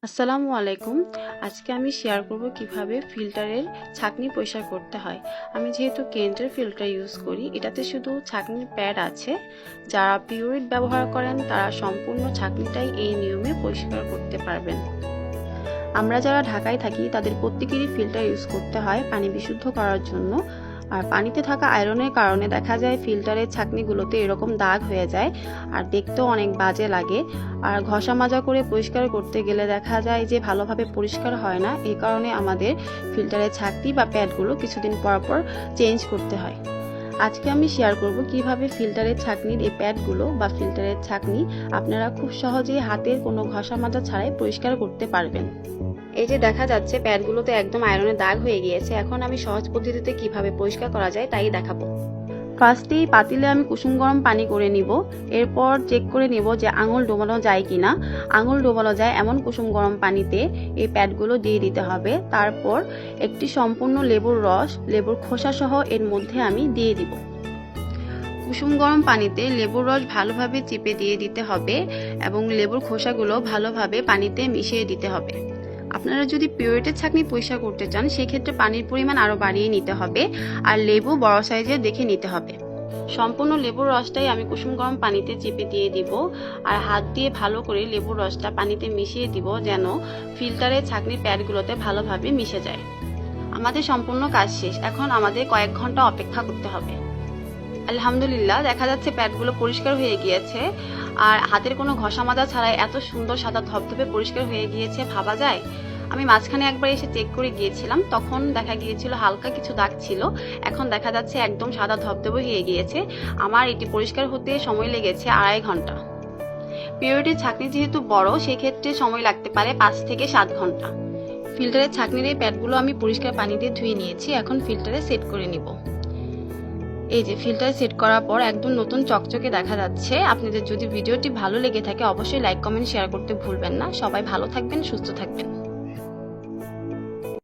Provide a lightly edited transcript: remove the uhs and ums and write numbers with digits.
আসসালামু আলাইকুম। আজকে আমি শেয়ার করব কিভাবে ফিল্টারের ছাঁকনি পরিষ্কার করতে হয়। আমি যেহেতু কেন্টের ফিল্টার ইউজ করি, এটাতে শুধু ছাঁকনির প্যাড আছে। যারা পিউরিট ব্যবহার করেন তারা সম্পূর্ণ ছাঁকনিটাই এই নিয়মে পরিষ্কার করতে পারবেন। আমরা যারা ঢাকায় থাকি তাদের প্রত্যেকেরই ফিল্টার ইউজ করতে হয় পানি বিশুদ্ধ করার জন্য। আর পানিতে থাকা আয়রনের কারণে দেখা যায় ফিল্টারের ছাঁকনিগুলোতে এরকম দাগ হয়ে যায় আর দেখতেও অনেক বাজে লাগে। আর ঘষা মাজা করে পরিষ্কার করতে গেলে দেখা যায় যে ভালোভাবে পরিষ্কার হয় না, এই কারণে আমাদের ফিল্টারের ছাঁকনি বা প্যাডগুলো কিছুদিন পর পর চেঞ্জ করতে হয়। আজকে আমি শেয়ার করব কিভাবে ফিল্টারের ছাঁকনির এই প্যাডগুলো বা ফিল্টারের ছাঁকনি আপনারা খুব সহজেই হাতের কোনো ঘষা মাজা ছাড়াই পরিষ্কার করতে পারবেন। এই যে দেখা যাচ্ছে প্যাডগুলোতে একদম আয়রনের দাগ হয়ে গিয়েছে। এখন আমি সহজ পদ্ধতিতে কিভাবে পরিষ্কার করা যায় তাই দেখাবো। ফার্স্টেই পাতিলে আমি কুসুম গরম পানি করে নিব। এরপর চেক করে নিব যে আঙুল ডোবানো যায় কিনা। আঙুল ডোবানো যায় এমন কুসুম গরম পানিতে এই প্যাডগুলো দিয়ে দিতে হবে। তারপর একটি সম্পূর্ণ লেবুর রস, লেবুর খোসা সহ এর মধ্যে আমি দিয়ে দিব। কুসুম গরম পানিতে লেবুর রস ভালোভাবে চিপে দিয়ে দিতে হবে এবং লেবুর খোসাগুলো ভালোভাবে পানিতে মিশিয়ে দিতে হবে। আপনারা যদি পিউরিটের ছাঁকনি পরিষ্কার করতে চান সেক্ষেত্রে পানির পরিমাণ আরও বাড়িয়ে নিতে হবে আর লেবু বড় সাইজের দেখে নিতে হবে। সম্পূর্ণ লেবুর রসটাই আমি কুসুম গরম পানিতে চেপে দিয়ে দিব আর হাত দিয়ে ভালো করে লেবুর রসটা পানিতে মিশিয়ে দিব যেন ফিল্টারের ছাঁকনির প্যাডগুলোতে ভালোভাবে মিশে যায়। আমাদের সম্পূর্ণ কাজ শেষ। এখন আমাদের কয়েক ঘন্টা অপেক্ষা করতে হবে। আলহামদুলিল্লাহ, দেখা যাচ্ছে প্যাডগুলো পরিষ্কার হয়ে গিয়েছে আর হাতের কোনো ঘষা মাজা ছাড়াই এত সুন্দর সাদা ধবধবে পরিষ্কার হয়ে গিয়েছে ভাবা যায়। আমি মাঝখানে একবার এসে চেক করে গিয়েছিলাম, তখন দেখা গিয়েছিল হালকা কিছু দাগ ছিল। এখন দেখা যাচ্ছে একদম সাদা ধবধবে হয়ে গিয়েছে। আমার এটি পরিষ্কার হতে সময় লেগেছে 2.5 ঘন্টা। পিউরিটির ছাঁকনি যেহেতু বড় সেক্ষেত্রে সময় লাগতে পারে 5 থেকে 7 ঘন্টা। ফিল্টারের ছাঁকনির এই প্যাডগুলো আমি পরিষ্কার পানি দিয়ে ধুয়ে নিয়েছি। এখন ফিল্টারে সেট করে নিব। এই যে ফিল্টার সেট করার পর একদম নতুন চকচকে দেখা যাচ্ছে। আপনাদের যদি ভিডিওটি ভালো লেগে থাকে অবশ্যই লাইক, কমেন্ট, শেয়ার করতে ভুলবেন না। সবাই ভালো থাকবেন, সুস্থ থাকবেন।